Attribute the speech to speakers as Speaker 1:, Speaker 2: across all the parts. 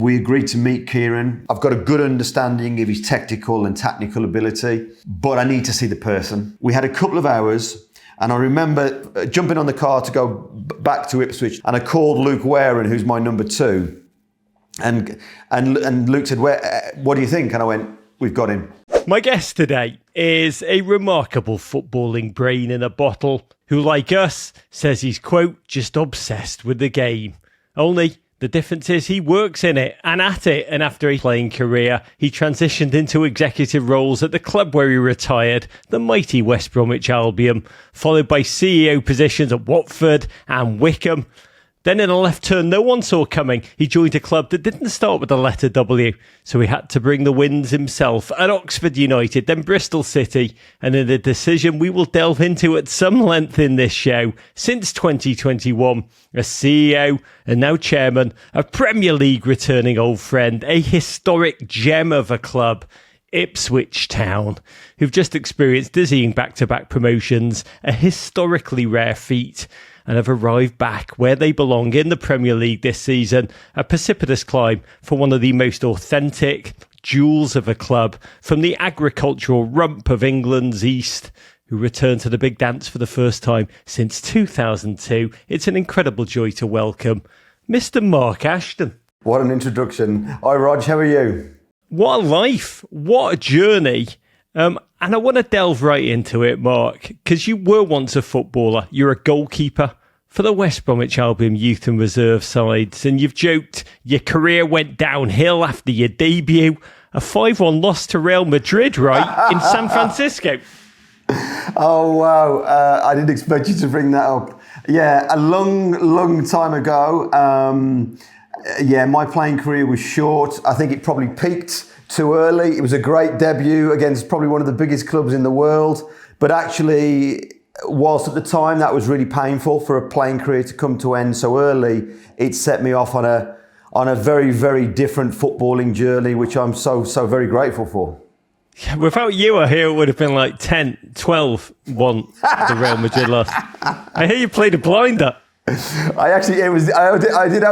Speaker 1: We agreed to meet Kieran. I've got a good understanding of his technical and tactical ability, but I need to see the person. We had a couple of hours, and I remember jumping on the car to go back to Ipswich, and I called Luke Warren, who's my number 2, and Luke said, what do you think? And I went, we've got him.
Speaker 2: My guest today is a remarkable footballing brain in a bottle who, like us, says he's, quote, just obsessed with the game. Only the difference is he works in it and at it, and after a playing career, he transitioned into executive roles at the club where he retired, the mighty West Bromwich Albion, followed by CEO positions at Watford and Wickham. Then in a left turn no one saw coming, he joined a club that didn't start with the letter W, so he had to bring the wins himself at Oxford United, then Bristol City, and in a decision we will delve into at some length in this show, since 2021, a CEO and now chairman, a Premier League returning old friend, a historic gem of a club, Ipswich Town, who've just experienced dizzying back-to-back promotions, a historically rare feat, and have arrived back where they belong in the Premier League this season, a precipitous climb for one of the most authentic jewels of a club from the agricultural rump of England's East, who returned to the big dance for the first time since 2002. It's an incredible joy to welcome Mr. Mark Ashton.
Speaker 1: What an introduction. Hi, Rog, how are you?
Speaker 2: What a life, what a journey. And I want to delve right into it, Mark, because you were once a footballer. You're a goalkeeper for the West Bromwich Albion youth and reserve sides, and you've joked your career went downhill after your debut. A 5-1 loss to Real Madrid, right, in San Francisco.
Speaker 1: Oh, wow. I didn't expect you to bring that up. Yeah, a long time ago. My playing career was short. I think it probably peaked too early. It was a great debut against probably one of the biggest clubs in the world. But actually, whilst at the time that was really painful for a playing career to come to end so early, it set me off on a very, very different footballing journey, which I'm so very grateful for.
Speaker 2: Without you, I hear it would have been like 10, 12 won the Real Madrid loss. I hear you played a blinder.
Speaker 1: I did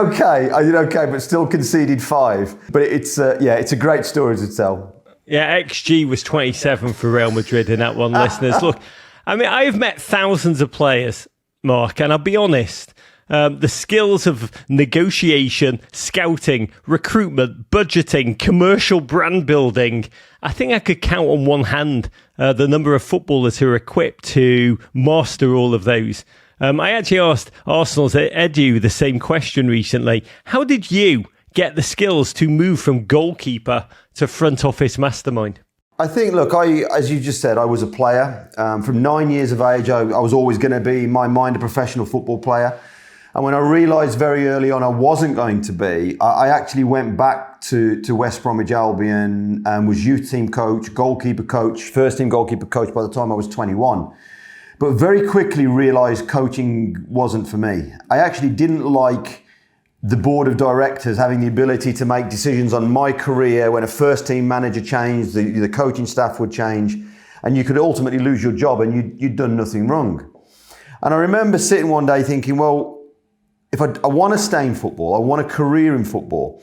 Speaker 1: okay, but still conceded 5. But it's a great story to tell.
Speaker 2: Yeah, XG was 27 for Real Madrid in that one, listeners. Look, I mean, I've met thousands of players, Mark, and I'll be honest, the skills of negotiation, scouting, recruitment, budgeting, commercial brand building, I think I could count on one hand the number of footballers who are equipped to master all of those. I actually asked Arsenal's Edu the same question recently. How did you get the skills to move from goalkeeper to front office mastermind?
Speaker 1: I think, look, as you just said, I was a player. From 9 years of age, I was always going to be, in my mind, a professional football player. And when I realised very early on I wasn't going to be, I actually went back to West Bromwich Albion and was youth team coach, goalkeeper coach, first team goalkeeper coach by the time I was 21. But very quickly realised coaching wasn't for me. I actually didn't like the board of directors having the ability to make decisions on my career. When a first team manager changed, the coaching staff would change, and you could ultimately lose your job and you'd done nothing wrong. And I remember sitting one day thinking, well, if I want to stay in football, I want a career in football,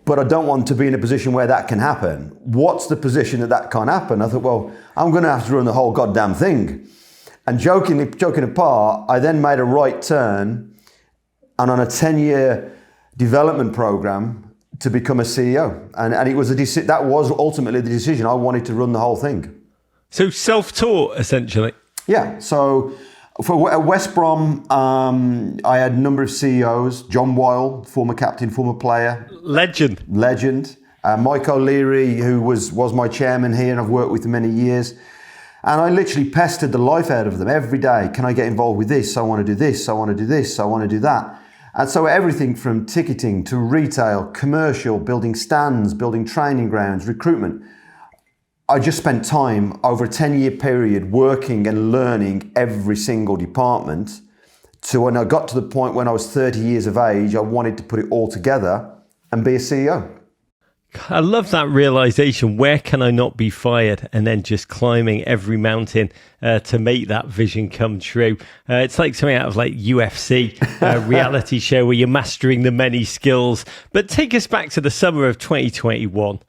Speaker 1: but I don't want to be in a position where that can happen. What's the position that can't happen? I thought, well, I'm going to have to run the whole goddamn thing. And joking apart, I then made a right turn and on a 10-year development program to become a CEO. And it was that was ultimately the decision. I wanted to run the whole thing.
Speaker 2: So self-taught, essentially?
Speaker 1: Yeah. So for West Brom, I had a number of CEOs. John Weil, former captain, former player.
Speaker 2: Legend.
Speaker 1: Mike O'Leary, who was my chairman here, and I've worked with him many years. And I literally pestered the life out of them every day. Can I get involved with this? I want to do this. I want to do this. I want to do that. And so everything from ticketing to retail, commercial, building stands, building training grounds, recruitment. I just spent time over a 10-year period working and learning every single department. So when I got to the point when I was 30 years of age, I wanted to put it all together and be a CEO.
Speaker 2: I love that realization. Where can I not be fired? And then just climbing every mountain to make that vision come true. It's like something out of like UFC reality show where you're mastering the many skills. But take us back to the summer of 2021.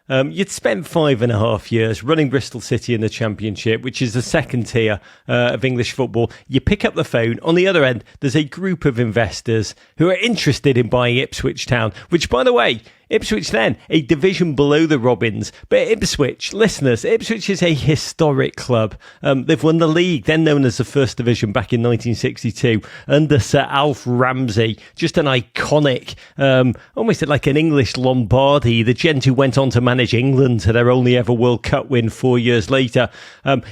Speaker 2: You'd spent 5.5 years running Bristol City in the Championship, which is the second tier of English football. You pick up the phone. On the other end, there's a group of investors who are interested in buying Ipswich Town, which, by the way, Ipswich then, a division below the Robins. But Ipswich, listeners, Ipswich is a historic club. They've won the league, then known as the First Division, back in 1962, under Sir Alf Ramsey. Just an iconic, almost like an English Lombardi. The gent who went on to manage England to their only ever World Cup win 4 years later.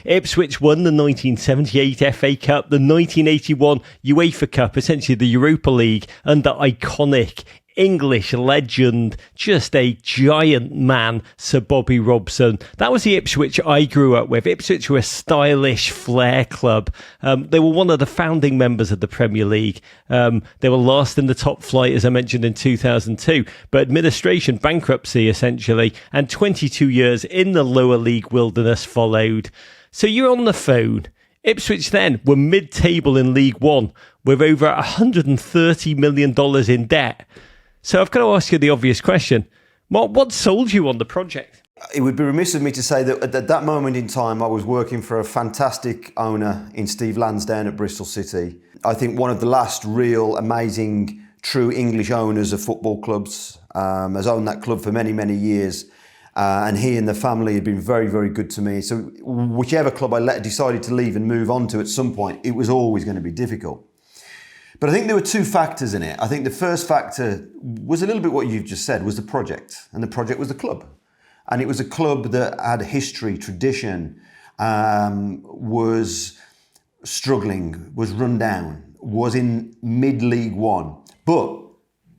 Speaker 2: Ipswich won the 1978 FA Cup, the 1981 UEFA Cup, essentially the Europa League, under iconic English legend, just a giant man, Sir Bobby Robson. That was the Ipswich I grew up with. Ipswich were a stylish flair club. They were one of the founding members of the Premier League. They were last in the top flight, as I mentioned, in 2002. But administration, bankruptcy, essentially, and 22 years in the lower league wilderness followed. So you're on the phone. Ipswich then were mid-table in League One with over $130 million in debt. So I've got to ask you the obvious question. What sold you on the project?
Speaker 1: It would be remiss of me to say that at that moment in time, I was working for a fantastic owner in Steve Lansdowne at Bristol City. I think one of the last real amazing, true English owners of football clubs, has owned that club for many, many years. And he and the family had been very, very good to me. So whichever club I decided to leave and move on to at some point, it was always going to be difficult. But I think there were two factors in it. I think the first factor was a little bit what you've just said, was the project. And the project was the club. And it was a club that had history, tradition, was struggling, was run down, was in mid-League One. But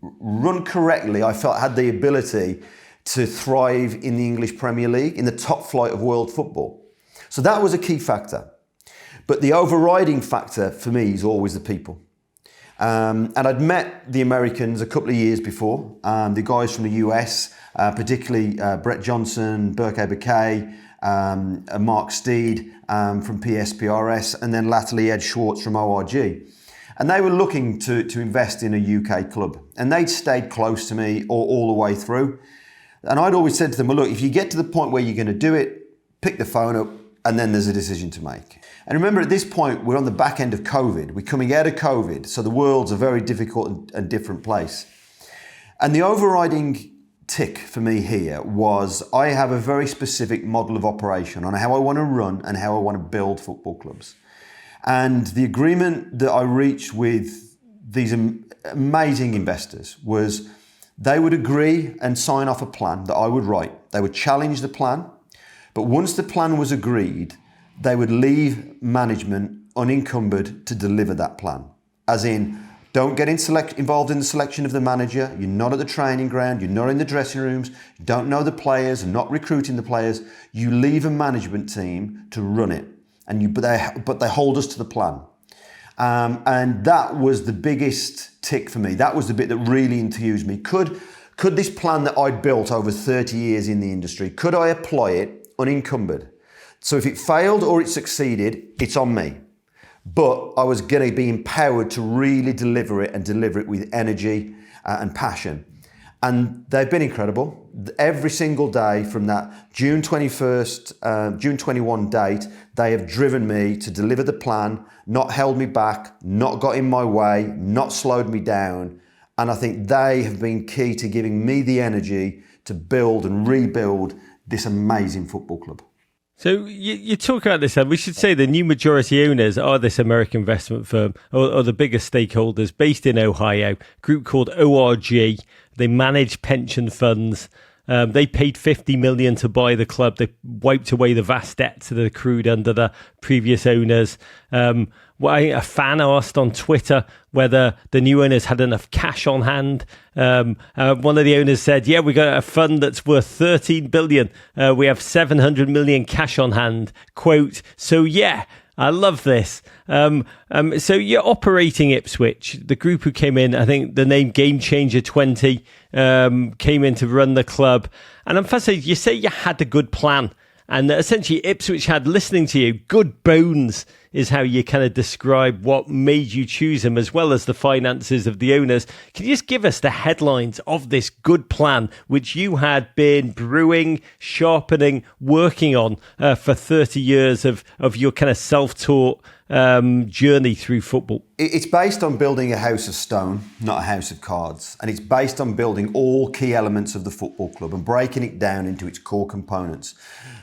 Speaker 1: run correctly, I felt had the ability to thrive in the English Premier League, in the top flight of world football. So that was a key factor. But the overriding factor for me is always the people. And I'd met the Americans a couple of years before, the guys from the US, particularly Brett Johnson, Burke Eberkay, Mark Steed from PSPRS, and then latterly Ed Schwartz from ORG. And they were looking to invest in a UK club. And they'd stayed close to me all the way through. And I'd always said to them, well, look, if you get to the point where you're going to do it, pick the phone up, and then there's a decision to make. And remember, at this point, we're on the back end of COVID. We're coming out of COVID, so the world's a very difficult and different place. And the overriding tick for me here was I have a very specific model of operation on how I want to run and how I want to build football clubs. And the agreement that I reached with these amazing investors was they would agree and sign off a plan that I would write. They would challenge the plan. But once the plan was agreed, they would leave management unencumbered to deliver that plan. As in, don't get involved in the selection of the manager. You're not at the training ground. You're not in the dressing rooms. You don't know the players and not recruiting the players. You leave a management team to run it. But they hold us to the plan. And that was the biggest tick for me. That was the bit that really enthused me. Could this plan that I'd built over 30 years in the industry, could I apply it unencumbered? So if it failed or it succeeded, it's on me. But I was going to be empowered to really deliver it and deliver it with energy and passion. And they've been incredible. Every single day from that June 21st, June 21 date, they have driven me to deliver the plan, not held me back, not got in my way, not slowed me down. And I think they have been key to giving me the energy to build and rebuild this amazing football club.
Speaker 2: So you talk about this, and we should say the new majority owners are this American investment firm, or the biggest stakeholders based in Ohio, a group called ORG. They manage pension funds. They paid $50 million to buy the club. They wiped away the vast debts that had accrued under the previous owners. A fan asked on Twitter whether the new owners had enough cash on hand. One of the owners said, yeah, we got a fund that's worth $13 billion. We have $700 million cash on hand. Quote, so yeah, I love this. So you're operating Ipswich, the group who came in, I think the name Game Changer 20, came in to run the club. And I'm fascinated, you say you had a good plan. And essentially Ipswich had, listening to you, good bones is how you kind of describe what made you choose them, as well as the finances of the owners. Can you just give us the headlines of this good plan, which you had been brewing, sharpening, working on for 30 years of your kind of self-taught journey through football?
Speaker 1: It's based on building a house of stone, not a house of cards. And it's based on building all key elements of the football club and breaking it down into its core components.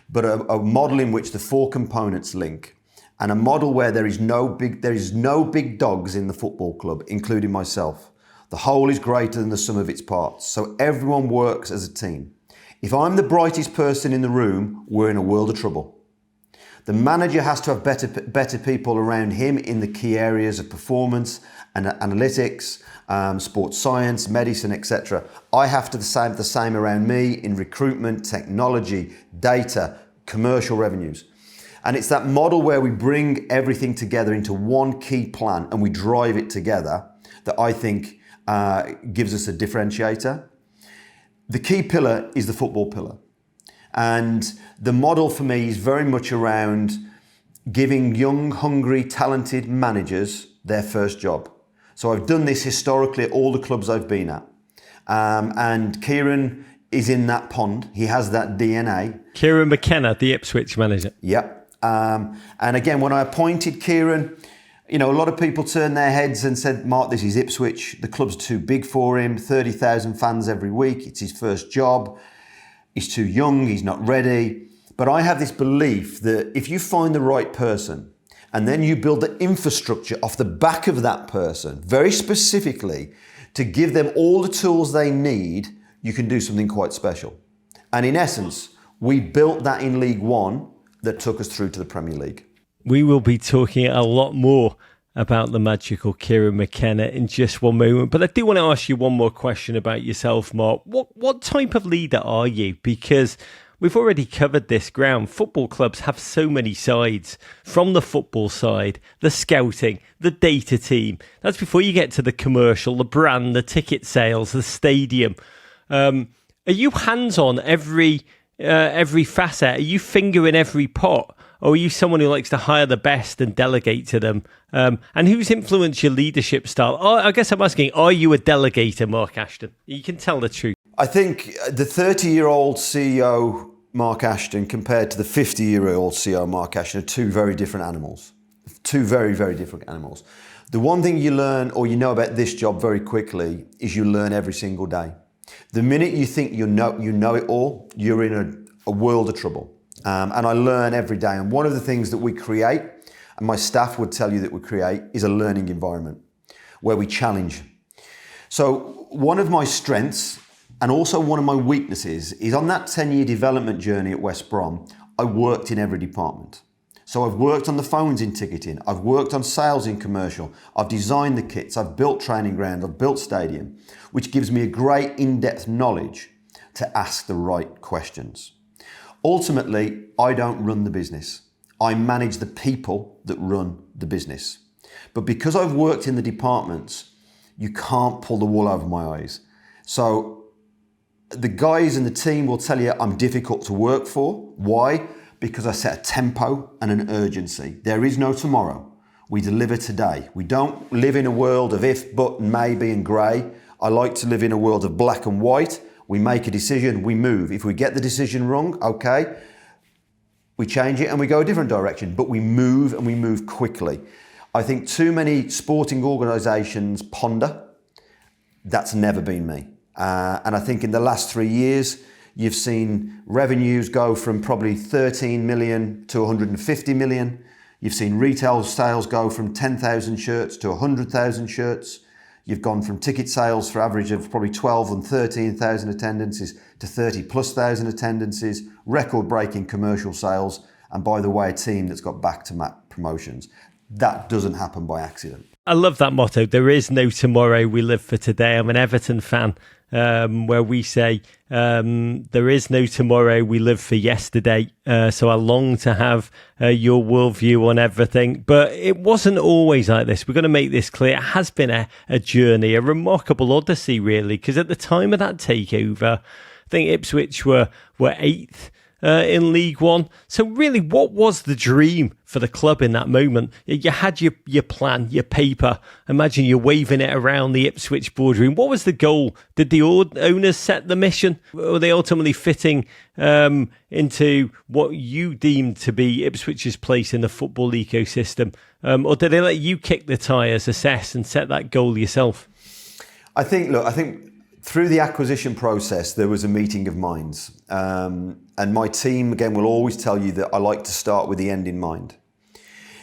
Speaker 1: But a model in which the four components link, and a model where there is no big dogs in the football club, including myself. The whole is greater than the sum of its parts, so everyone works as a team. If I'm the brightest person in the room, we're in a world of trouble. The manager has to have better people around him in the key areas of performance and analytics, sports science, medicine, etc. I have to have the same around me in recruitment, technology, data, commercial revenues. And it's that model where we bring everything together into one key plan and we drive it together that I think gives us a differentiator. The key pillar is the football pillar. And the model for me is very much around giving young, hungry, talented managers their first job. So I've done this historically at all the clubs I've been at. And Kieran is in that pond. He has that DNA.
Speaker 2: Kieran McKenna, the Ipswich manager.
Speaker 1: Yep. And again, when I appointed Kieran, a lot of people turned their heads and said, Mark, this is Ipswich. The club's too big for him. 30,000 fans every week. It's his first job. He's too young. He's not ready. But I have this belief that if you find the right person and then you build the infrastructure off the back of that person, very specifically, to give them all the tools they need, you can do something quite special. And in essence, we built that in League One that took us through to the Premier League.
Speaker 2: We will be talking a lot more about the magical Kieran McKenna in just one moment. But I do want to ask you one more question about yourself, Mark. What type of leader are you? Because we've already covered this ground. Football clubs have so many sides. From the football side, the scouting, the data team. That's before you get to the commercial, the brand, the ticket sales, the stadium. Are you hands-on every facet? Are you fingering every pot? Or are you someone who likes to hire the best and delegate to them? And who's influenced your leadership style? I guess I'm asking, are you a delegator, Mark Ashton? You can tell the truth.
Speaker 1: I think the 30-year-old CEO, Mark Ashton, compared to the 50-year-old CEO, Mark Ashton, are two very different animals. Two very, very different animals. The one thing you learn, or you know about this job very quickly, is you learn every single day. The minute you think you know it all, you're in a world of trouble. And I learn every day. And one of the things that we create, and my staff would tell you that we create, is a learning environment where we challenge. So one of my strengths and also one of my weaknesses is on that 10-year development journey at West Brom, I worked in every department. So I've worked on the phones in ticketing, I've worked on sales in commercial, I've designed the kits, I've built training ground, I've built stadium, which gives me a great in-depth knowledge to ask the right questions. Ultimately, I don't run the business. I manage the people that run the business. But because I've worked in the departments, you can't pull the wool over my eyes. So the guys in the team will tell you I'm difficult to work for. Why? Because I set a tempo and an urgency. There is no tomorrow. We deliver today. We don't live in a world of if, but, and maybe and grey. I like to live in a world of black and white. We make a decision, we move. If we get the decision wrong, okay, we change it and we go a different direction, but we move and we move quickly. I think too many sporting organisations ponder. That's never been me. And I think in the last 3 years, you've seen revenues go from probably 13 million to 150 million. You've seen retail sales go from 10,000 shirts to 100,000 shirts. You've gone from ticket sales for average of probably 12 and 13,000 attendances to 30 plus thousand attendances, record-breaking commercial sales, and by the way, a team that's got back-to-back promotions. That doesn't happen by accident.
Speaker 2: I love that motto. There is no tomorrow. We live for today. I'm an Everton fan. where we say, there is no tomorrow, we live for yesterday. So I long to have your worldview on everything. But it wasn't always like this. We're going to make this clear. It has been a journey, a remarkable odyssey, really, because at the time of that takeover, I think Ipswich were 8th in League One. So really, what was the dream for the club in that moment? You had your plan, your paper. Imagine you're waving it around the Ipswich boardroom. What was the goal? Did the owners set the mission? Or were they ultimately fitting into what you deemed to be Ipswich's place in the football ecosystem? Or did they let you kick the tyres, assess and set that goal yourself?
Speaker 1: I think through the acquisition process, there was a meeting of minds. And my team, again, will always tell you that I like to start with the end in mind.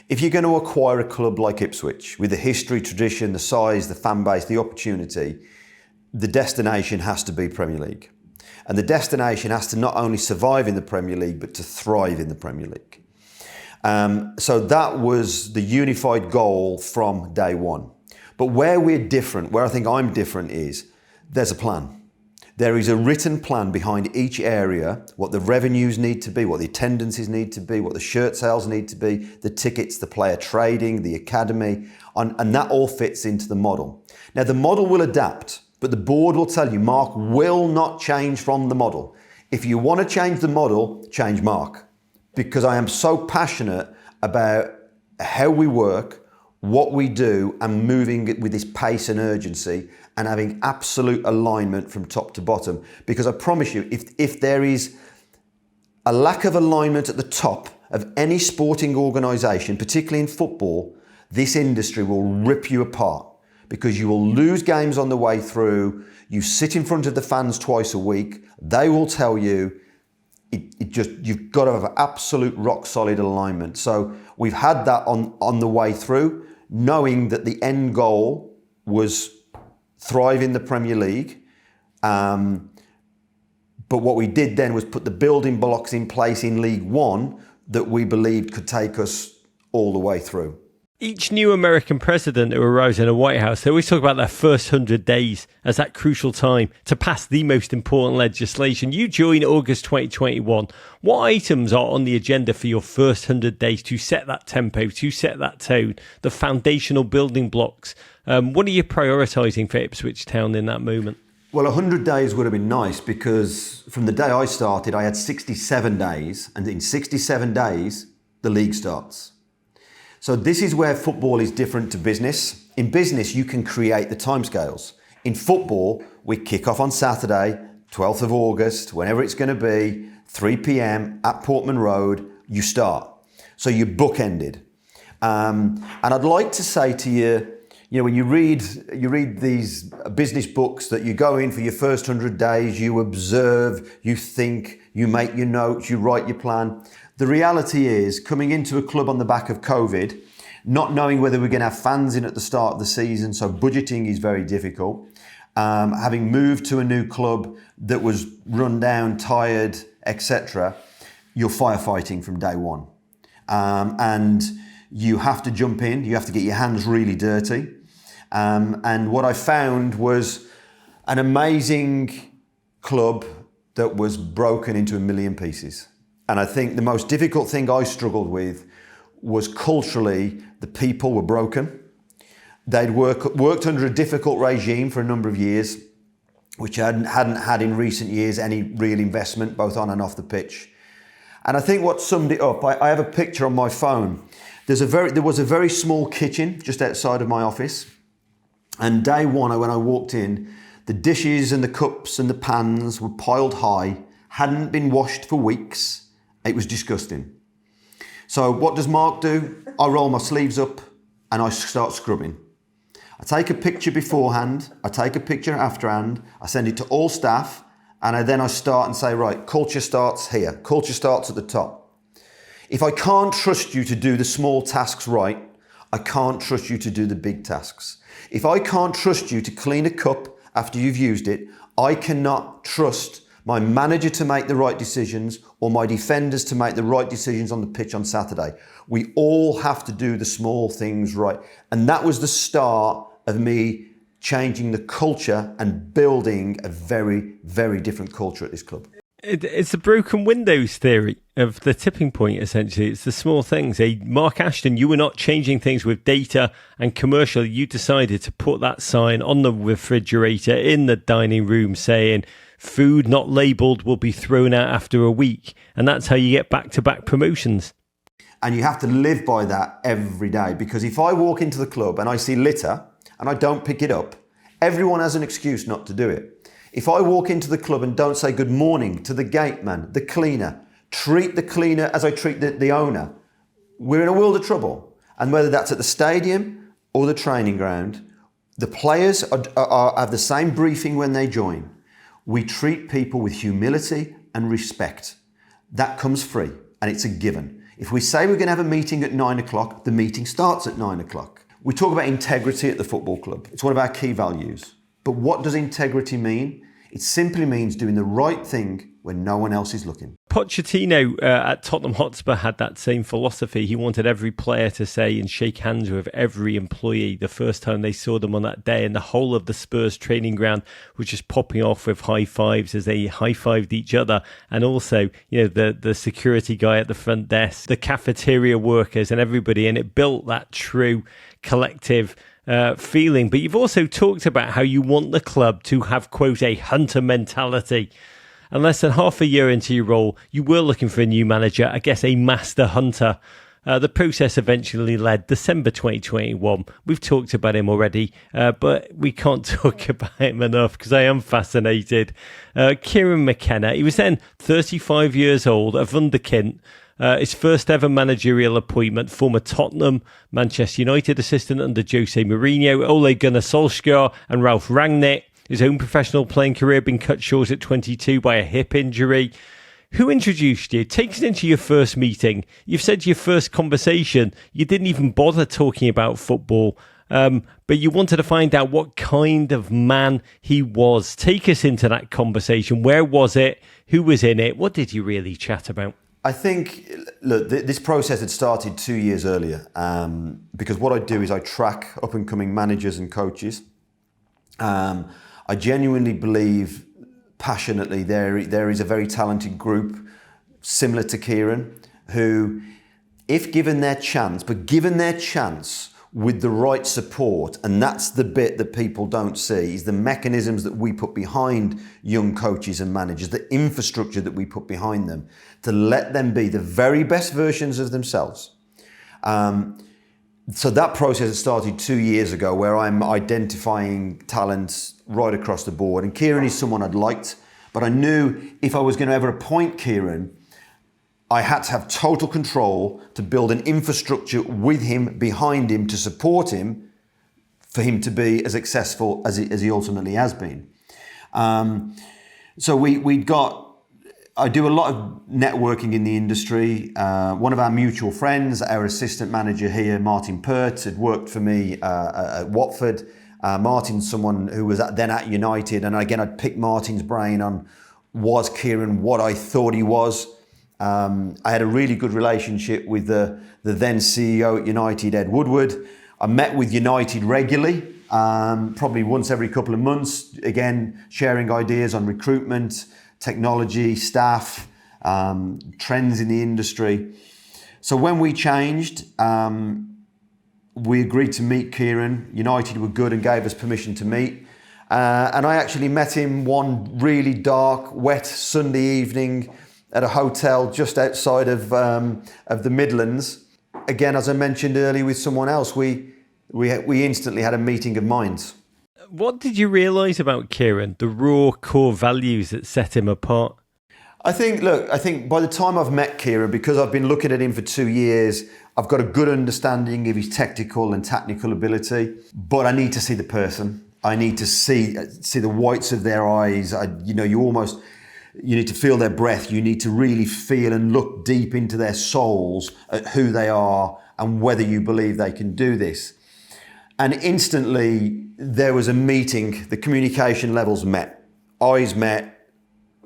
Speaker 1: If you're going to acquire a club like Ipswich, with the history, tradition, the size, the fan base, the opportunity, the destination has to be Premier League. And the destination has to not only survive in the Premier League, but to thrive in the Premier League. So that was the unified goal from day one. But where we're different, where I think I'm different is, there's a plan. There is a written plan behind each area, what the revenues need to be, what the attendances need to be, what the shirt sales need to be, the tickets, the player trading, the academy, and that all fits into the model. Now, the model will adapt, but the board will tell you, Mark will not change from the model. If you want to change the model, change Mark, because I am so passionate about how we work, what we do, and moving it with this pace and urgency, and having absolute alignment from top to bottom. Because I promise you, if there is a lack of alignment at the top of any sporting organisation, particularly in football, this industry will rip you apart, because you will lose games on the way through. You sit in front of the fans twice a week. They will tell you, you've got to have absolute rock solid alignment. So we've had that on the way through, knowing that the end goal was thrive in the Premier League. But what we did then was put the building blocks in place in League One that we believed could take us all the way through.
Speaker 2: Each new American president who arrives in a White House, they always talk about their first 100 days as that crucial time to pass the most important legislation. You join August 2021. What items are on the agenda for your first 100 days to set that tempo, to set that tone, the foundational building blocks? What are you prioritising for Ipswich Town in that moment?
Speaker 1: Well, 100 days would have been nice, because from the day I started, I had 67 days, and in 67 days, the league starts. So this is where football is different to business. In business, you can create the timescales. In football, we kick off on Saturday, 12th of August, whenever it's going to be, 3 p.m. at Portman Road, you start. So you're bookended. And I'd like to say to you, when you read these business books that you go in for your first 100 days, you observe, you think, you make your notes, you write your plan. The reality is, coming into a club on the back of COVID, not knowing whether we're going to have fans in at the start of the season, so budgeting is very difficult. Having moved to a new club that was run down, tired, etc., you're firefighting from day one. And you have to jump in, you have to get your hands really dirty. And what I found was an amazing club that was broken into a million pieces. And I think the most difficult thing I struggled with was culturally, the people were broken. They'd worked under a difficult regime for a number of years, which hadn't had in recent years any real investment, both on and off the pitch. And I think what summed it up, I have a picture on my phone. There was a very small kitchen just outside of my office. And day one, when I walked in, the dishes and the cups and the pans were piled high, hadn't been washed for weeks. It was disgusting. So what does Mark do? I roll my sleeves up and I start scrubbing. I take a picture beforehand, I take a picture afterhand, I send it to all staff, and then I start and say, right, culture starts here. Culture starts at the top. If I can't trust you to do the small tasks right, I can't trust you to do the big tasks. If I can't trust you to clean a cup after you've used it, I cannot trust my manager to make the right decisions or my defenders to make the right decisions on the pitch on Saturday. We all have to do the small things right. And that was the start of me changing the culture and building a very, very different culture at this club.
Speaker 2: It's the broken windows theory of the tipping point, essentially. It's the small things. Mark Ashton, you were not changing things with data and commercial. You decided to put that sign on the refrigerator in the dining room saying, food not labelled will be thrown out after a week. And that's how you get back-to-back promotions.
Speaker 1: And you have to live by that every day. Because if I walk into the club and I see litter and I don't pick it up, everyone has an excuse not to do it. If I walk into the club and don't say good morning to the gate man, the cleaner, treat the cleaner as I treat the owner, we're in a world of trouble. And whether that's at the stadium or the training ground, the players have the same briefing when they join. We treat people with humility and respect. That comes free and it's a given. If we say we're going to have a meeting at 9 o'clock, the meeting starts at 9 o'clock. We talk about integrity at the football club. It's one of our key values. But what does integrity mean? It simply means doing the right thing when no one else is looking.
Speaker 2: Pochettino at Tottenham Hotspur had that same philosophy. He wanted every player to say and shake hands with every employee the first time they saw them on that day, and the whole of the Spurs training ground was just popping off with high fives as they high-fived each other. And also, the security guy at the front desk, the cafeteria workers and everybody, and it built that true collective feeling. But you've also talked about how you want the club to have, quote, a hunter mentality. And less than half a year into your role, you were looking for a new manager, I guess a master hunter. The process eventually led December 2021. We've talked about him already, but we can't talk about him enough because I am fascinated. Kieran McKenna, he was then 35 years old, a wunderkind. His first ever managerial appointment, former Tottenham, Manchester United assistant under Jose Mourinho, Ole Gunnar Solskjaer and Ralf Rangnick. His own professional playing career being cut short at 22 by a hip injury. Who introduced you? Take us into your first meeting. You've said your first conversation, you didn't even bother talking about football, but you wanted to find out what kind of man he was. Take us into that conversation. Where was it? Who was in it? What did you really chat about?
Speaker 1: I think, look, this process had started 2 years earlier because what I do is I track up-and-coming managers and coaches. I genuinely believe passionately there is a very talented group similar to Kieran who, if given their chance with the right support, and that's the bit that people don't see, is the mechanisms that we put behind young coaches and managers, the infrastructure that we put behind them to let them be the very best versions of themselves. So that process had started 2 years ago where I'm identifying talents right across the board. And Kieran is someone I'd liked, but I knew if I was going to ever appoint Kieran, I had to have total control to build an infrastructure with him, behind him, to support him, for him to be as successful as he ultimately has been. So I do a lot of networking in the industry. One of our mutual friends, our assistant manager here, Martin Pert, had worked for me at Watford. Martin's someone who was then at United, and again, I'd pick Martin's brain on, was Kieran what I thought he was? I had a really good relationship with the then CEO at United, Ed Woodward. I met with United regularly, probably once every couple of months, again, sharing ideas on recruitment, technology, staff, trends in the industry. So when we changed, we agreed to meet Kieran. United were good and gave us permission to meet. And I actually met him one really dark, wet Sunday evening at a hotel just outside of the Midlands. Again, as I mentioned earlier with someone else, we instantly had a meeting of minds.
Speaker 2: What did you realise about Kieran, the raw core values that set him apart?
Speaker 1: I think by the time I've met Kieran, because I've been looking at him for 2 years, I've got a good understanding of his technical and tactical ability, but I need to see the person. I need to see the whites of their eyes. You need to feel their breath. You need to really feel and look deep into their souls at who they are and whether you believe they can do this. And instantly there was a meeting, the communication levels met, eyes met,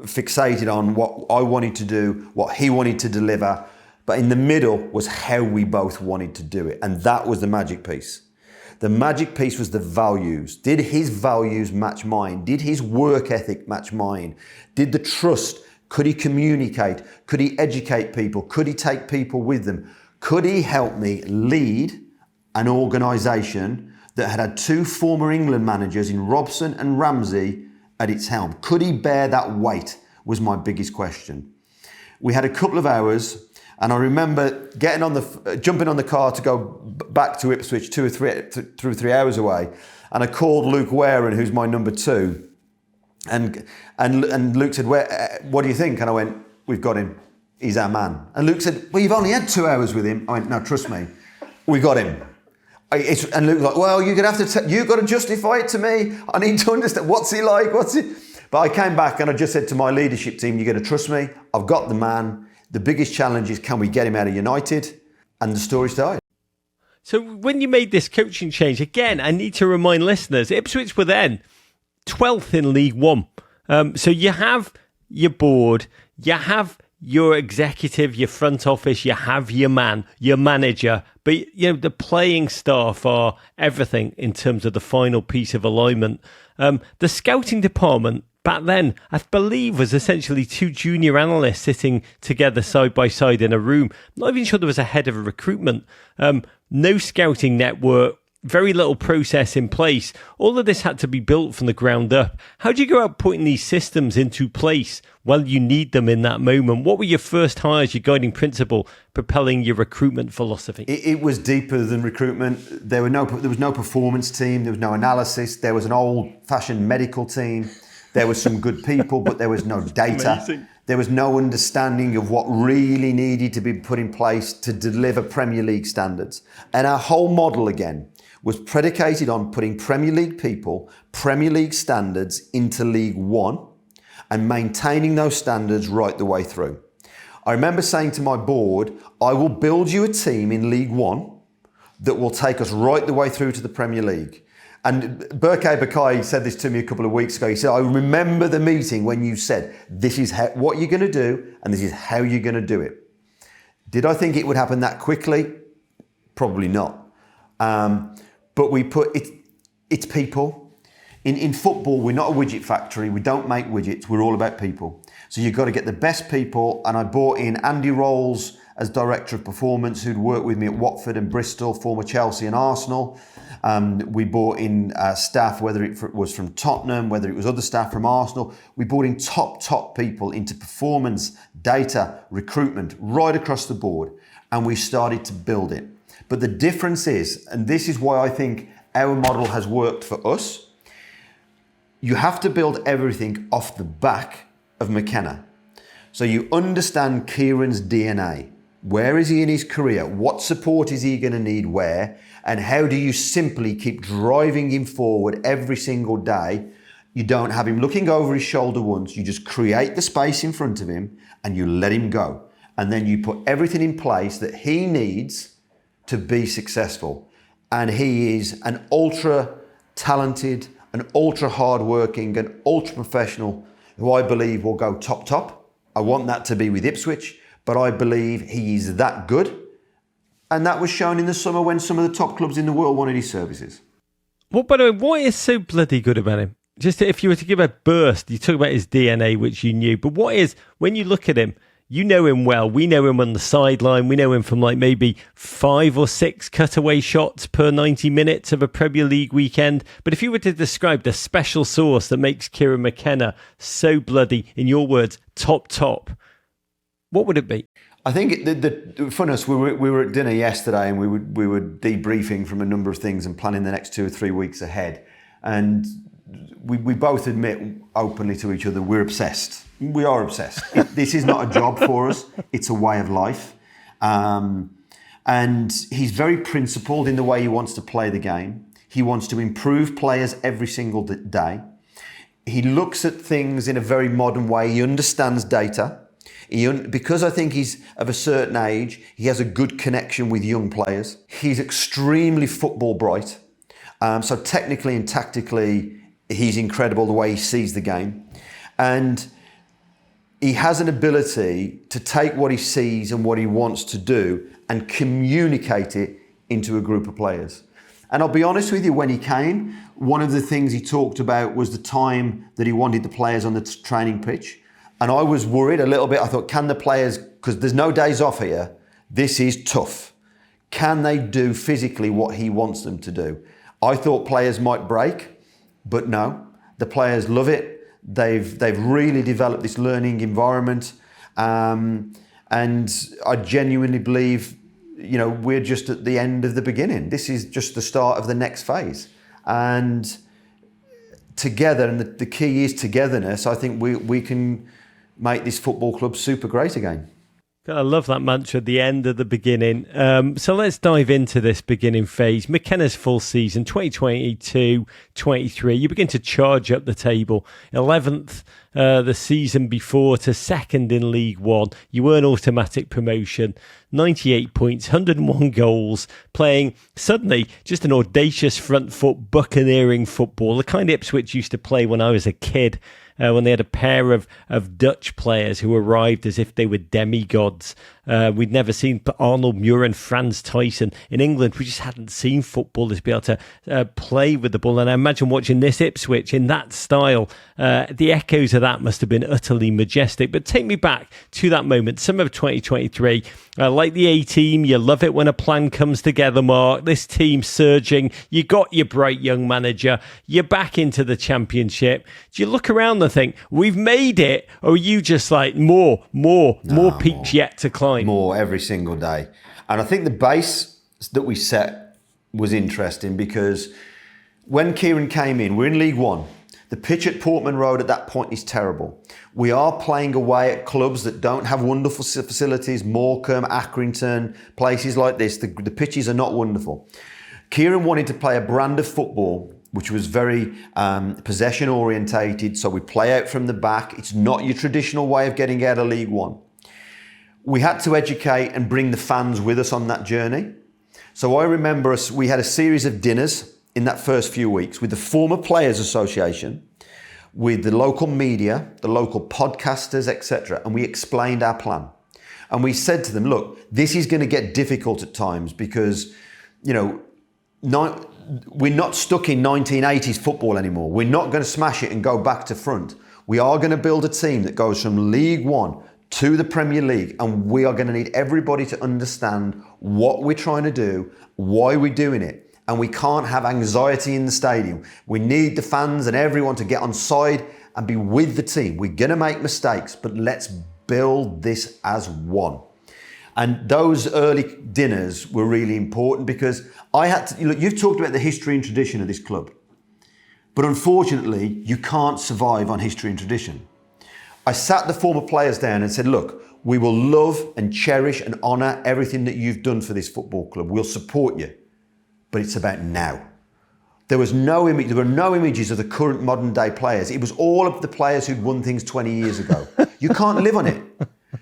Speaker 1: fixated on what I wanted to do, what he wanted to deliver. But in the middle was how we both wanted to do it. And that was the magic piece. The magic piece was the values. Did his values match mine? Did his work ethic match mine? Did the trust, could he communicate? Could he educate people? Could he take people with them? Could he help me lead an organisation that had had 2 former England managers in Robson and Ramsey at its helm? Could he bear that weight was my biggest question. We had a couple of hours, and I remember jumping on the car to go back to Ipswich 2 or 3 hours away, and I called Luke Warren, who's my number 2, and Luke said, what do you think? And I went, we've got him. He's our man. And Luke said, well, you've only had 2 hours with him. I went, no, trust me, we got him. And Luke was like, well, you're gonna have to, you've got to justify it to me. I need to understand, what's he like, But I came back and I just said to my leadership team, you're going to trust me. I've got the man. The biggest challenge is, can we get him out of United? And the story started.
Speaker 2: So when you made this coaching change, again, I need to remind listeners, Ipswich were then 12th in League One. So you have your board, you have your executive, your front office, you have your man, your manager, but the playing staff are everything in terms of the final piece of alignment. The scouting department back then, I believe, was essentially 2 junior analysts sitting together side by side in a room. Not even sure there was a head of a recruitment. No scouting network, very little process in place. All of this had to be built from the ground up. How do you go out putting these systems into place while you need them in that moment? What were your first hires, your guiding principle, propelling your recruitment philosophy?
Speaker 1: It was deeper than recruitment. There was no performance team. There was no analysis. There was an old-fashioned medical team. There was some good people, but there was no data.
Speaker 2: Amazing.
Speaker 1: There was no understanding of what really needed to be put in place to deliver Premier League standards. And our whole model, again, was predicated on putting Premier League people, Premier League standards into League One and maintaining those standards right the way through. I remember saying to my board, I will build you a team in League One that will take us right the way through to the Premier League. And Berkay Bakai said this to me a couple of weeks ago. He said, I remember the meeting when you said, this is what you're going to do and this is how you're going to do it. Did I think it would happen that quickly? Probably not. But we put it's people. In football, we're not a widget factory. We don't make widgets. We're all about people. So you've got to get the best people. And I brought in Andy Rolls as Director of Performance, who'd worked with me at Watford and Bristol, former Chelsea and Arsenal. We brought in staff, whether it was from Tottenham, whether it was other staff from Arsenal. We brought in top people into performance, data, recruitment, right across the board. And we started to build it. But the difference is, and this is why I think our model has worked for us, you have to build everything off the back of McKenna. So you understand Kieran's DNA. Where is he in his career? What support is he going to need where? And how do you simply keep driving him forward every single day? You don't have him looking over his shoulder once. You just create the space in front of him and you let him go. And then you put everything in place that he needs to be successful. And he is an ultra talented, an ultra hardworking, an ultra professional who I believe will go top. I want that to be with Ipswich, but I believe he is that good. And that was shown in the summer when some of the top clubs in the world wanted his services.
Speaker 2: Well, by the way, what is so bloody good about him? Just if you were to give a burst, you talk about his DNA, which you knew, but what is, when you look at him, you know him well. We know him on the sideline. We know him from like maybe 5 or 6 cutaway shots per 90 minutes of a Premier League weekend. But if you were to describe the special sauce that makes Kieran McKenna so bloody, in your words, top, what would it be?
Speaker 1: I think the funnest, we were at dinner yesterday and we were debriefing from a number of things and planning the next 2 or 3 weeks ahead. And we both admit openly to each other, we're obsessed. We are obsessed. This is not a job for us. It's a way of life. And he's very principled in the way he wants to play the game. He wants to improve players every single day. He looks at things in a very modern way. He understands data. Because I think he's of a certain age, he has a good connection with young players. He's extremely football bright. So technically and tactically, he's incredible the way he sees the game. And he has an ability to take what he sees and what he wants to do and communicate it into a group of players. And I'll be honest with you, when he came, one of the things he talked about was the time that he wanted the players on the training pitch. And I was worried a little bit. I thought, can the players, because there's no days off here, this is tough. Can they do physically what he wants them to do? I thought players might break, but no. The players love it. They've really developed this learning environment. And I genuinely believe, we're just at the end of the beginning. This is just the start of the next phase. And together, and the key is togetherness, I think we can make this football club super great again.
Speaker 2: I love that mantra at the end of the beginning. So let's dive into this beginning phase. McKenna's full season, 2022-23. You begin to charge up the table. 11th the season before to 2nd in League One. You earn automatic promotion. 98 points, 101 goals, playing suddenly just an audacious front foot buccaneering football, the kind Ipswich used to play when I was a kid. When they had a pair of Dutch players who arrived as if they were demigods. We'd never seen Arnold Muir and Franz Tyson in England. We just hadn't seen footballers be able to play with the ball. And I imagine watching this Ipswich in that style, the echoes of that must have been utterly majestic. But take me back to that moment, summer of 2023. Like the A-team, you love it when a plan comes together, Mark. This team surging. You got your bright young manager. You're back into the Championship. Do you look around and think, we've made it? Or are you just like, more peaks yet to climb?
Speaker 1: More every single day. And I think the base that we set was interesting because when Kieran came in, we're in League One. The pitch at Portman Road at that point is terrible. We are playing away at clubs that don't have wonderful facilities, Morecambe, Accrington, places like this. The pitches are not wonderful. Kieran wanted to play a brand of football which was very possession orientated. So we play out from the back. It's not your traditional way of getting out of League One. We had to educate and bring the fans with us on that journey. So I remember we had a series of dinners in that first few weeks with the former Players Association, with the local media, the local podcasters, etc. And we explained our plan. And we said to them, look, this is going to get difficult at times because, we're not stuck in 1980s football anymore. We're not going to smash it and go back to front. We are going to build a team that goes from League One to the Premier League, and we are going to need everybody to understand what we're trying to do, why we're doing it, and we can't have anxiety in the stadium. We need the fans and everyone to get on side and be with the team. We're going to make mistakes, but let's build this as one. And those early dinners were really important because I had to, look, you've talked about the history and tradition of this club, but unfortunately, you can't survive on history and tradition. I sat the former players down and said, look, we will love and cherish and honour everything that you've done for this football club. We'll support you, but it's about now. There were no images of the current modern day players. It was all of the players who'd won things 20 years ago. You can't live on it.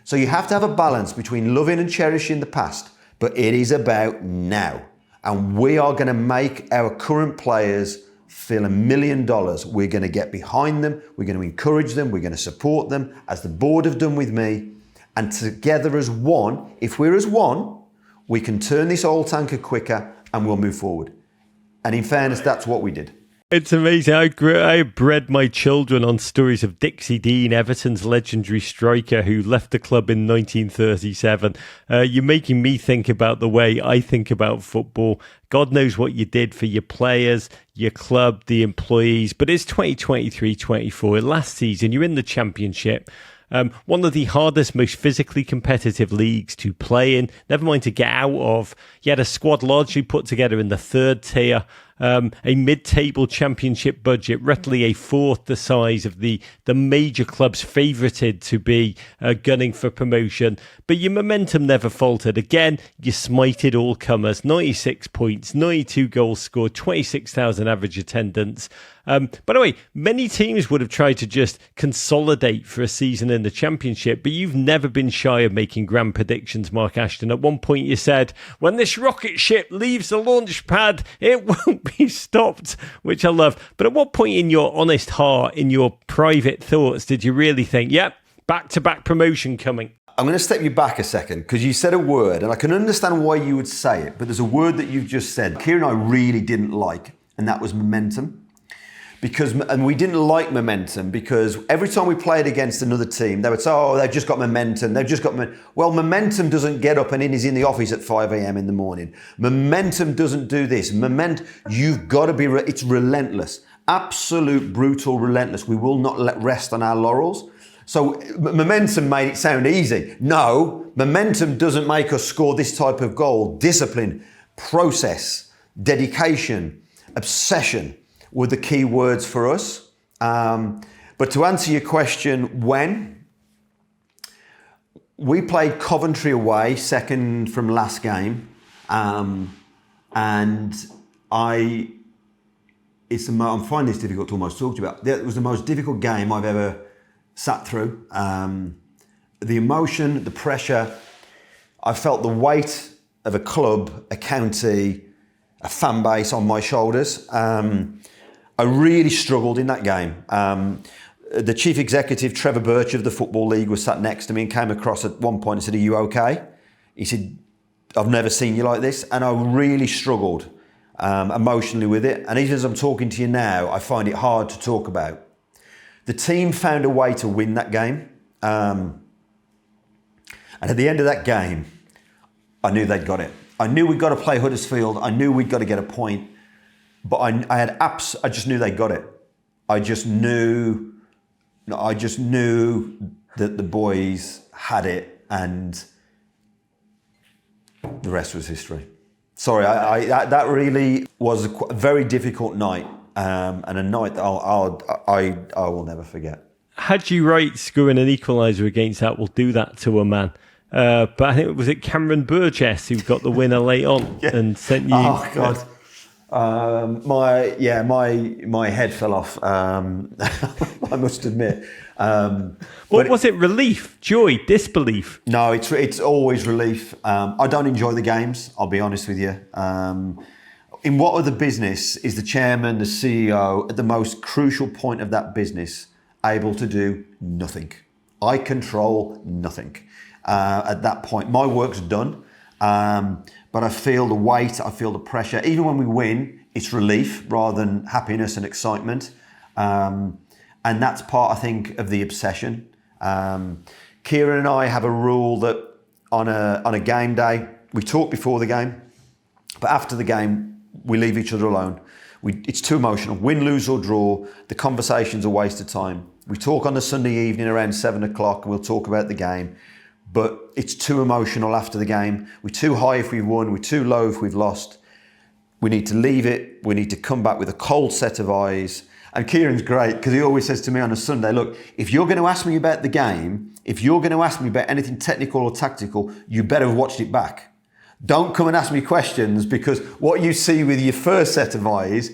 Speaker 1: So you have to have a balance between loving and cherishing the past, but it is about now. And we are going to make our current players feel $1 million. We're going to get behind them. We're going to encourage them. We're going to support them, as the board have done with me. And together as one, if we're as one, we can turn this oil tanker quicker and we'll move forward. And in fairness, that's what we did.
Speaker 2: It's amazing. I bred my children on stories of Dixie Dean, Everton's legendary striker who left the club in 1937. You're making me think about the way I think about football. God knows what you did for your players, your club, the employees. But it's 2023-24. Last season, you're in the Championship. One of the hardest, most physically competitive leagues to play in, never mind to get out of. You had a squad largely put together in the third tier, a mid-table Championship budget, roughly a fourth the size of the major clubs favoured to be gunning for promotion. But your momentum never faltered. Again, you smited all comers, 96 points, 92 goals scored, 26,000 average attendance. By the way, many teams would have tried to just consolidate for a season in the Championship, but you've never been shy of making grand predictions, Mark Ashton. At one point you said, when this rocket ship leaves the launch pad, it won't be stopped, which I love. But at what point in your honest heart, in your private thoughts, did you really think, yep, back-to-back promotion coming?
Speaker 1: I'm going to step you back a second because you said a word and I can understand why you would say it, but there's a word that you've just said Kieran and I really didn't like, and that was momentum. And we didn't like momentum because every time we played against another team, they would say, oh, they've just got momentum. Well, momentum doesn't get up and is in the office at 5 a.m. in the morning. Momentum doesn't do this. You've got to be, it's relentless. Absolute, brutal, relentless. We will not let rest on our laurels. So momentum made it sound easy. No, momentum doesn't make us score this type of goal. Discipline, process, dedication, obsession were the key words for us. But to answer your question, when we played Coventry away, second from last game, and I'm finding this difficult to almost talk to you about. It was the most difficult game I've ever sat through. The emotion, the pressure, I felt the weight of a club, a county, a fan base on my shoulders. I really struggled in that game. The chief executive, Trevor Birch of the Football League, was sat next to me and came across at one point and said, are you okay? He said, I've never seen you like this. And I really struggled emotionally with it. And even as I'm talking to you now, I find it hard to talk about. The team found a way to win that game. And at the end of that game, I knew they'd got it. I knew we'd got to play Huddersfield. I knew we'd got to get a point. But I just knew they got it. I just knew that the boys had it, and the rest was history. Sorry, that really was a very difficult night, and a night that I will never forget.
Speaker 2: Had you right, scoring an equaliser against that will do that to a man. But I think was it Cameron Burgess who got the winner late on and sent you.
Speaker 1: Oh God. My head fell off. I must admit.
Speaker 2: What was it? Relief, joy, disbelief?
Speaker 1: No, it's always relief. I don't enjoy the games. I'll be honest with you. In what other business is the chairman, the CEO, at the most crucial point of that business, able to do nothing? I control nothing. At that point, my work's done. But I feel the weight, I feel the pressure. Even when we win, it's relief rather than happiness and excitement. And that's part, I think, of the obsession. Kieran and I have a rule that on a game day, we talk before the game, but after the game, we leave each other alone. It's too emotional. Win, lose or draw, the conversation's a waste of time. We talk on the Sunday evening around 7 o'clock and we'll talk about the game. But it's too emotional after the game. We're too high if we've won. We're too low if we've lost. We need to leave it. We need to come back with a cold set of eyes. And Kieran's great because he always says to me on a Sunday, look, if you're going to ask me about the game, if you're going to ask me about anything technical or tactical, you better have watched it back. Don't come and ask me questions because what you see with your first set of eyes,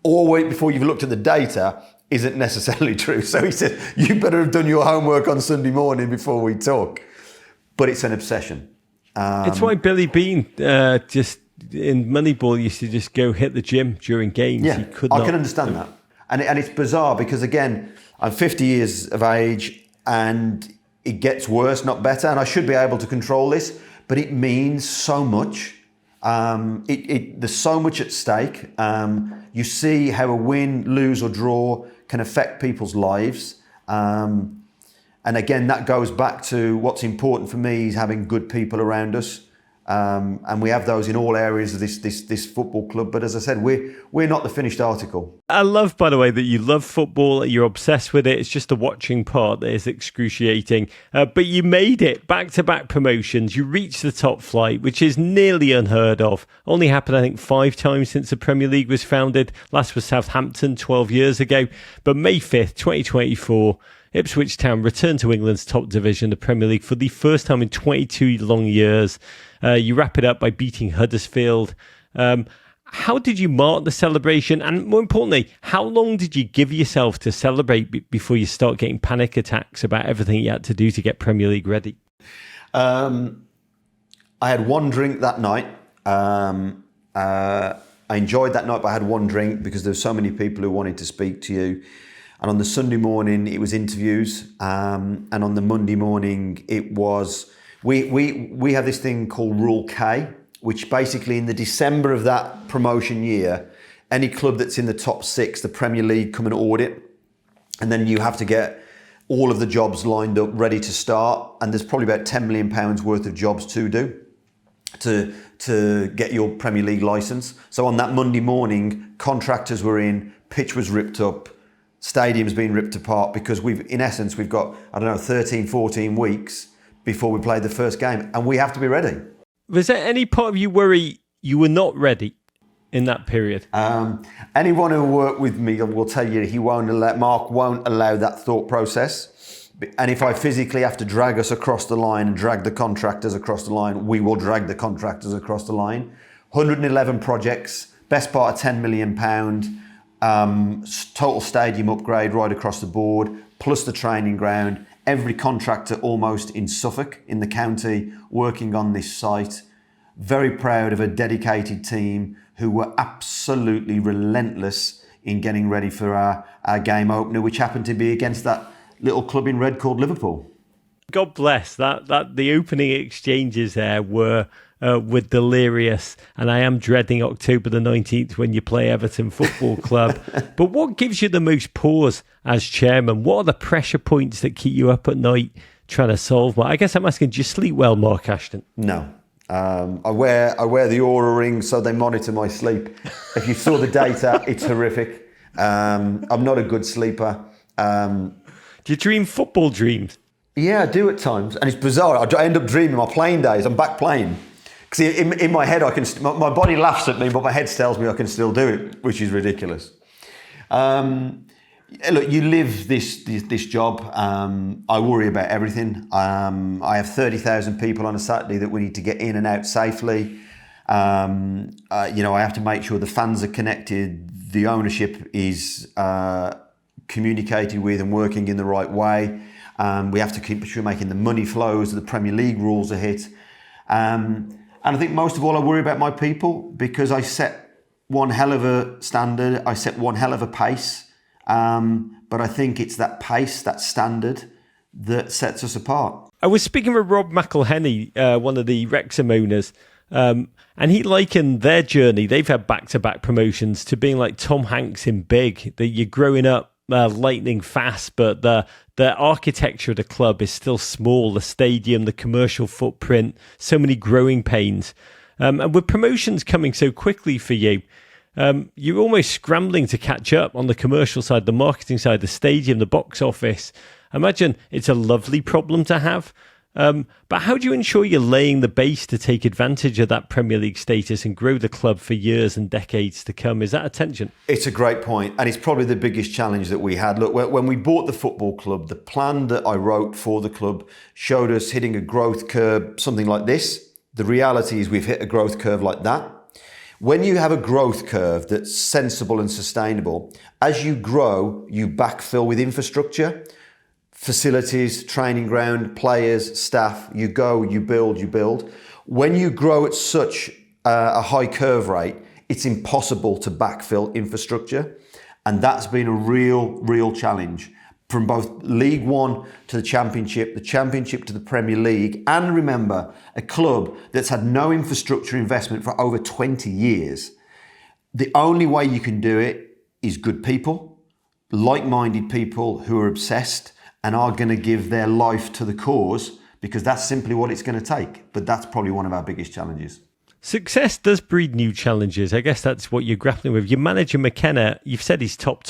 Speaker 1: or wait before you've looked at the data, isn't necessarily true. So he said, you better have done your homework on Sunday morning before we talk. But it's an obsession.
Speaker 2: It's why Billy Bean just in Moneyball used to just go hit the gym during games.
Speaker 1: Yeah,
Speaker 2: he could not.
Speaker 1: I can understand that. And it's bizarre because, again, I'm 50 years of age and it gets worse, not better. And I should be able to control this, but it means so much. There's so much at stake. You see how a win, lose or draw can affect people's lives. And again, that goes back to what's important for me is having good people around us. And we have those in all areas of this football club. But as I said, we're not the finished article.
Speaker 2: I love, by the way, that you love football, you're obsessed with it. It's just the watching part that is excruciating. But you made it, back-to-back promotions. You reached the top flight, which is nearly unheard of. Only happened, I think, 5 times since the Premier League was founded. Last was Southampton 12 years ago. But May 5th, 2024... Ipswich Town returned to England's top division, the Premier League, for the first time in 22 long years. You wrap it up by beating Huddersfield. How did you mark the celebration? And more importantly, how long did you give yourself to celebrate before you start getting panic attacks about everything you had to do to get Premier League ready?
Speaker 1: I had one drink that night. I enjoyed that night, but I had one drink because there were so many people who wanted to speak to you. And on the Sunday morning, it was interviews. And on the Monday morning, it was, we have this thing called Rule K, which basically in the December of that promotion year, any club that's in the top 6, the Premier League, come and audit. And then you have to get all of the jobs lined up, ready to start. And there's probably about £10 million worth of jobs to do to get your Premier League licence. So on that Monday morning, contractors were in, pitch was ripped up, stadium's been ripped apart, because we've got, 13, 14 weeks before we played the first game, and we have to be ready.
Speaker 2: Was there any part of you worry you were not ready in that period?
Speaker 1: Anyone who worked with me will tell you Mark won't allow that thought process. And if I physically have to drag us across the line and drag the contractors across the line, we will drag the contractors across the line. 111 projects, best part of £10 million, total stadium upgrade right across the board, plus the training ground. Every contractor almost in Suffolk, in the county, working on this site. Very proud of a dedicated team who were absolutely relentless in getting ready for our game opener, which happened to be against that little club in red called Liverpool.
Speaker 2: God bless that the opening exchanges there were with delirious, and I am dreading October the 19th when you play Everton Football Club. But what gives you the most pause as chairman? What are the pressure points that keep you up at night trying to solve? I guess I'm asking, do you sleep well, Mark Ashton?
Speaker 1: No. I wear the Aura ring so they monitor my sleep. If you saw the data, it's horrific. I'm not a good sleeper.
Speaker 2: Do you dream football dreams?
Speaker 1: Yeah, I do at times, and it's bizarre. I end up dreaming my playing days. I'm back playing because in my head my body laughs at me, but my head tells me I can still do it, which is ridiculous. Look, you live this job. I worry about everything. I have 30,000 people on a Saturday that we need to get in and out safely. I have to make sure the fans are connected, the ownership is communicated with and working in the right way. We have to keep sure making the money flows, the Premier League rules are hit. And I think most of all, I worry about my people, because I set one hell of a standard. I set one hell of a pace. But I think it's that pace, that standard, that sets us apart.
Speaker 2: I was speaking with Rob McElhenney, one of the Wrexham owners, and he likened their journey. They've had back-to-back promotions to being like Tom Hanks in Big, that you're growing up lightning fast, but the architecture of the club is still small, the stadium, the commercial footprint, so many growing pains. And with promotions coming so quickly for you, you're almost scrambling to catch up on the commercial side, the marketing side, the stadium, the box office. I imagine it's a lovely problem to have. But how do you ensure you're laying the base to take advantage of that Premier League status and grow the club for years and decades to come? Is that a tension?
Speaker 1: It's a great point, and it's probably the biggest challenge that we had. Look, when we bought the football club, the plan that I wrote for the club showed us hitting a growth curve, something like this. The reality is we've hit a growth curve like that. When you have a growth curve that's sensible and sustainable, as you grow, you backfill with infrastructure. Facilities, training ground, players, staff, you go, you build. When you grow at such a high curve rate, it's impossible to backfill infrastructure. And that's been a real challenge from both League One to the Championship to the Premier League. And remember, a club that's had no infrastructure investment for over 20 years. The only way you can do it is good people, like-minded people who are obsessed and are going to give their life to the cause, because that's simply what it's going to take. But that's probably one of our biggest challenges.
Speaker 2: Success does breed new challenges. I guess that's what you're grappling with. Your manager, McKenna, you've said he's top.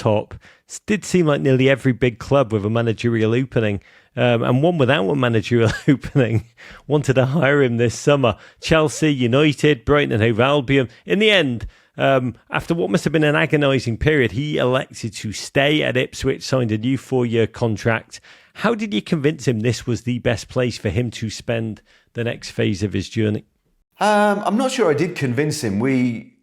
Speaker 2: It did seem like nearly every big club with a managerial opening, and one without a managerial opening, wanted to hire him this summer. Chelsea, United, Brighton and Hove Albion. In the end, after what must have been an agonising period, he elected to stay at Ipswich, signed a new 4-year contract. How did you convince him this was the best place for him to spend the next phase of his journey?
Speaker 1: I'm not sure I did convince him. I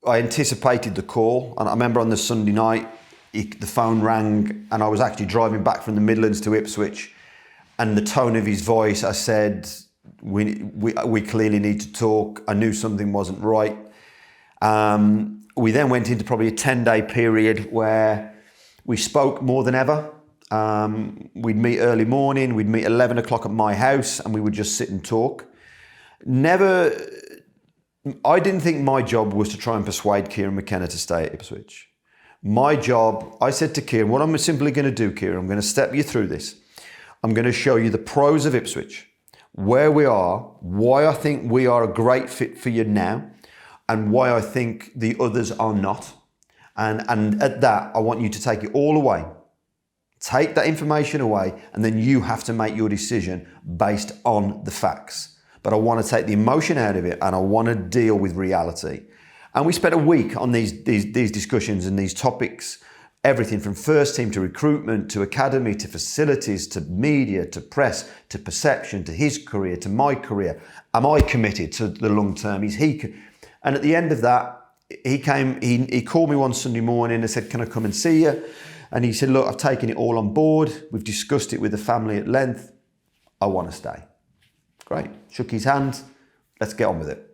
Speaker 1: anticipated the call, and I remember on the Sunday night, the phone rang, and I was actually driving back from the Midlands to Ipswich, and the tone of his voice, I said, we clearly need to talk. I knew something wasn't right. We then went into probably a 10-day period where we spoke more than ever. We'd meet early morning, we'd meet 11 o'clock at my house, and we would just sit and talk. I didn't think my job was to try and persuade Kieran McKenna to stay at Ipswich. My job, I said to Kieran, what I'm simply going to do, Kieran, I'm going to step you through this. I'm going to show you the pros of Ipswich, where we are, why I think we are a great fit for you now, and why I think the others are not. And at that, I want you to take it all away. Take that information away, and then you have to make your decision based on the facts. But I want to take the emotion out of it, and I want to deal with reality. And we spent a week on these discussions and these topics, everything from first team to recruitment, to academy, to facilities, to media, to press, to perception, to his career, to my career. Am I committed to the long term? Is he? And at the end of that, he called me one Sunday morning and said, can I come and see you? And he said, look, I've taken it all on board. We've discussed it with the family at length. I want to stay. Great. Shook his hand. Let's get on with it.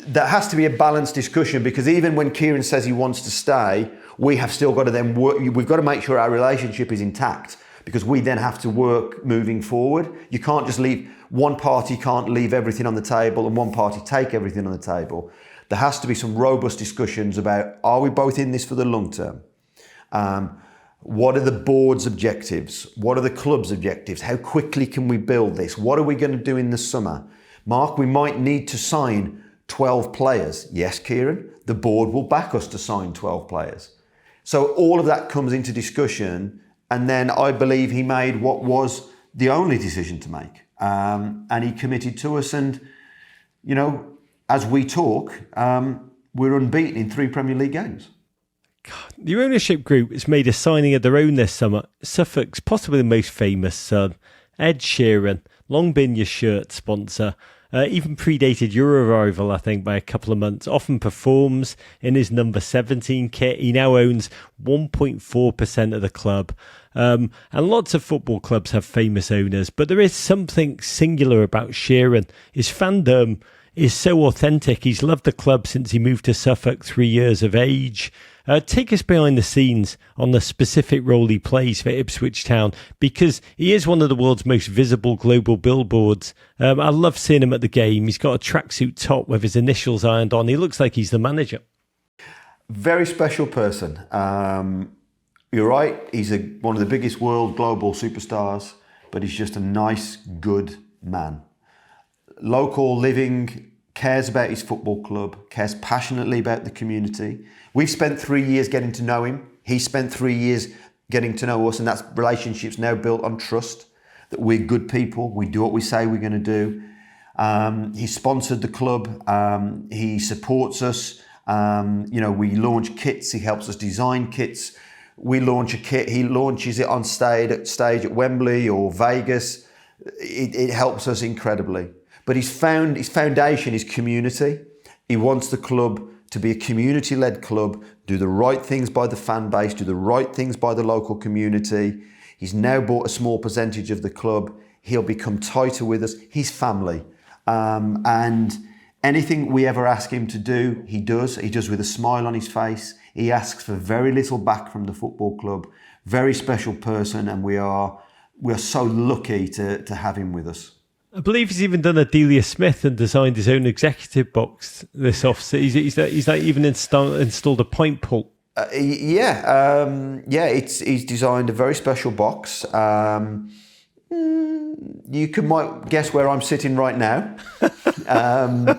Speaker 1: That has to be a balanced discussion, because even when Kieran says he wants to stay, we have still got to then work. We've got to make sure our relationship is intact, because we then have to work moving forward. You can't just leave, one party can't leave everything on the table and one party take everything on the table. There has to be some robust discussions about, are we both in this for the long term? What are the board's objectives? What are the club's objectives? How quickly can we build this? What are we going to do in the summer? Mark, we might need to sign 12 players. Yes, Kieran, the board will back us to sign 12 players. So all of that comes into discussion, and then I believe he made what was the only decision to make. And he committed to us, and, you know, as we talk, we're unbeaten in 3 Premier League games.
Speaker 2: God, the ownership group has made a signing of their own this summer. Suffolk's possibly the most famous son, Ed Sheeran, long been your shirt sponsor. Even predated your arrival, I think, by a couple of months. Often performs in his number 17 kit. He now owns 1.4% of the club. And lots of football clubs have famous owners, but there is something singular about Sheeran. His fandom is so authentic. He's loved the club since he moved to Suffolk 3 years of age. Take us behind the scenes on the specific role he plays for Ipswich Town, because he is one of the world's most visible global billboards. I love seeing him at the game. He's got a tracksuit top with his initials ironed on. He looks like he's the manager.
Speaker 1: Very special person. You're right, he's one of the biggest world global superstars, but he's just a nice, good man. Local living, cares about his football club, cares passionately about the community. We've spent 3 years getting to know him. He spent 3 years getting to know us, and that relationship's now built on trust, that we're good people, we do what we say we're going to do. He sponsored the club, he supports us. We launch kits, he helps us design kits. We launch a kit, he launches it on stage at Wembley or Vegas. It helps us incredibly. But his foundation is community. He wants the club to be a community-led club, do the right things by the fan base, do the right things by the local community. He's now bought a small percentage of the club. He'll become tighter with us. He's family. And anything we ever ask him to do, he does. He does with a smile on his face. He asks for very little back from the football club. Very special person, and we are so lucky to have him with us.
Speaker 2: I believe he's even done a Delia Smith and designed his own executive box this off-season. He's like even installed a pint pull.
Speaker 1: He's designed a very special box. You might guess where I'm sitting right now. And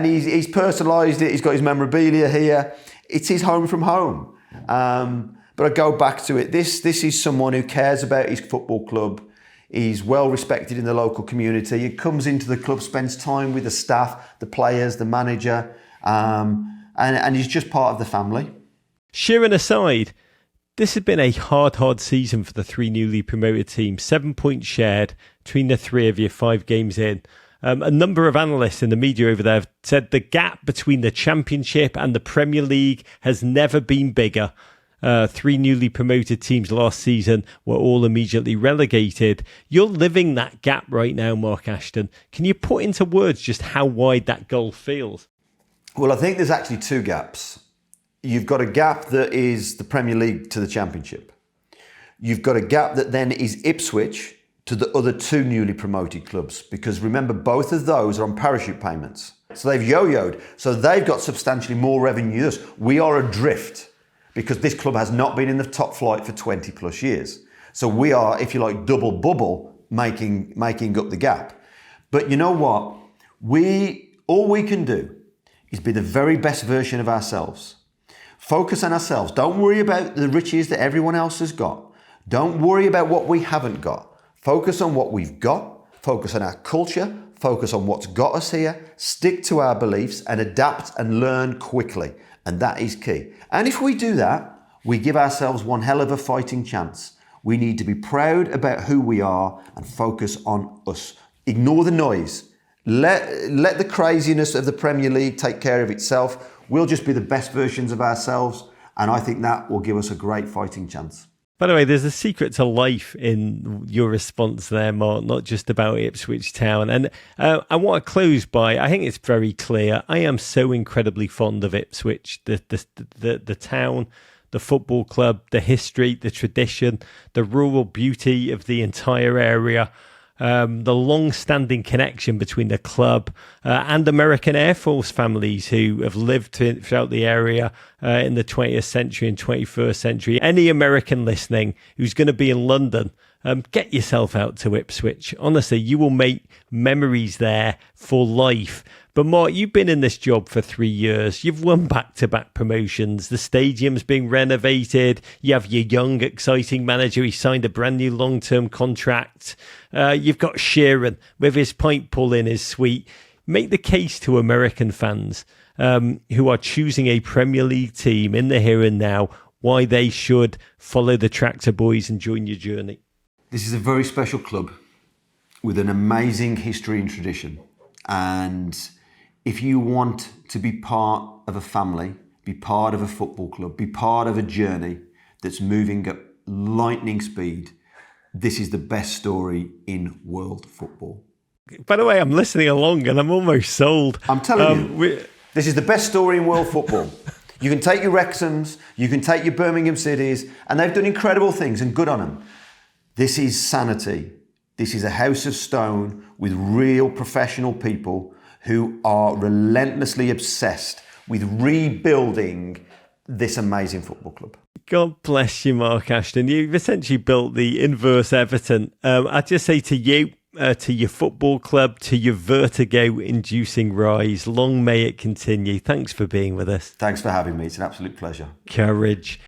Speaker 1: he's personalised it. He's got his memorabilia here. It's his home from home. But I go back to it. This is someone who cares about his football club. He's well respected in the local community. He comes into the club, spends time with the staff, the players, the manager, and he's just part of the family.
Speaker 2: Sheeran aside, this has been a hard season for the 3 newly promoted teams. 7 points shared between the 3 of you, 5 games in. A number of analysts in the media over there have said the gap between the Championship and the Premier League has never been bigger. 3 newly promoted teams last season were all immediately relegated. You're living that gap right now, Mark Ashton. Can you put into words just how wide that gulf feels?
Speaker 1: Well, I think there's actually two gaps. You've got a gap that is the Premier League to the Championship. You've got a gap that then is Ipswich to the other two newly promoted clubs. Because remember, both of those are on parachute payments. So they've yo-yoed. So they've got substantially more revenue than us. We are adrift because this club has not been in the top flight for 20 plus years. So we are, if you like, double bubble making up the gap. But you know what? All we can do is be the very best version of ourselves. Focus on ourselves. Don't worry about the riches that everyone else has got. Don't worry about what we haven't got. Focus on what we've got. Focus on our culture. Focus on what's got us here. Stick to our beliefs and adapt and learn quickly. And that is key. And if we do that, we give ourselves one hell of a fighting chance. We need to be proud about who we are and focus on us. Ignore the noise. Let the craziness of the Premier League take care of itself. We'll just be the best versions of ourselves. And I think that will give us a great fighting chance.
Speaker 2: By the way, there's a secret to life in your response there, Mark, not just about Ipswich Town. And I want to close by, I think it's very clear, I am so incredibly fond of Ipswich, the town, the football club, the history, the tradition, the rural beauty of the entire area. The long-standing connection between the club and American Air Force families who have lived throughout the area in the 20th century and 21st century. Any American listening who's going to be in London, get yourself out to Ipswich. Honestly, you will make memories there for life. But Mark, you've been in this job for 3 years. You've won back-to-back promotions. The stadium's being renovated. You have your young, exciting manager. He signed a brand new long-term contract. You've got Sheeran with his pint pull in his suite. Make the case to American fans who are choosing a Premier League team in the here and now why they should follow the Tractor Boys and join your journey.
Speaker 1: This is a very special club with an amazing history and tradition. And if you want to be part of a family, be part of a football club, be part of a journey that's moving at lightning speed, this is the best story in world football.
Speaker 2: By the way, I'm listening along and I'm almost sold.
Speaker 1: I'm telling you, this is the best story in world football. You can take your Wrexhams, you can take your Birmingham Cities, and they've done incredible things, and good on them. This is sanity. This is a house of stone with real professional people who are relentlessly obsessed with rebuilding this amazing football club.
Speaker 2: God bless you, Mark Ashton. You've essentially built the inverse Everton. I just say to you, to your football club, to your vertigo-inducing rise, long may it continue. Thanks for being with us.
Speaker 1: Thanks for having me. It's an absolute pleasure.
Speaker 2: Courage.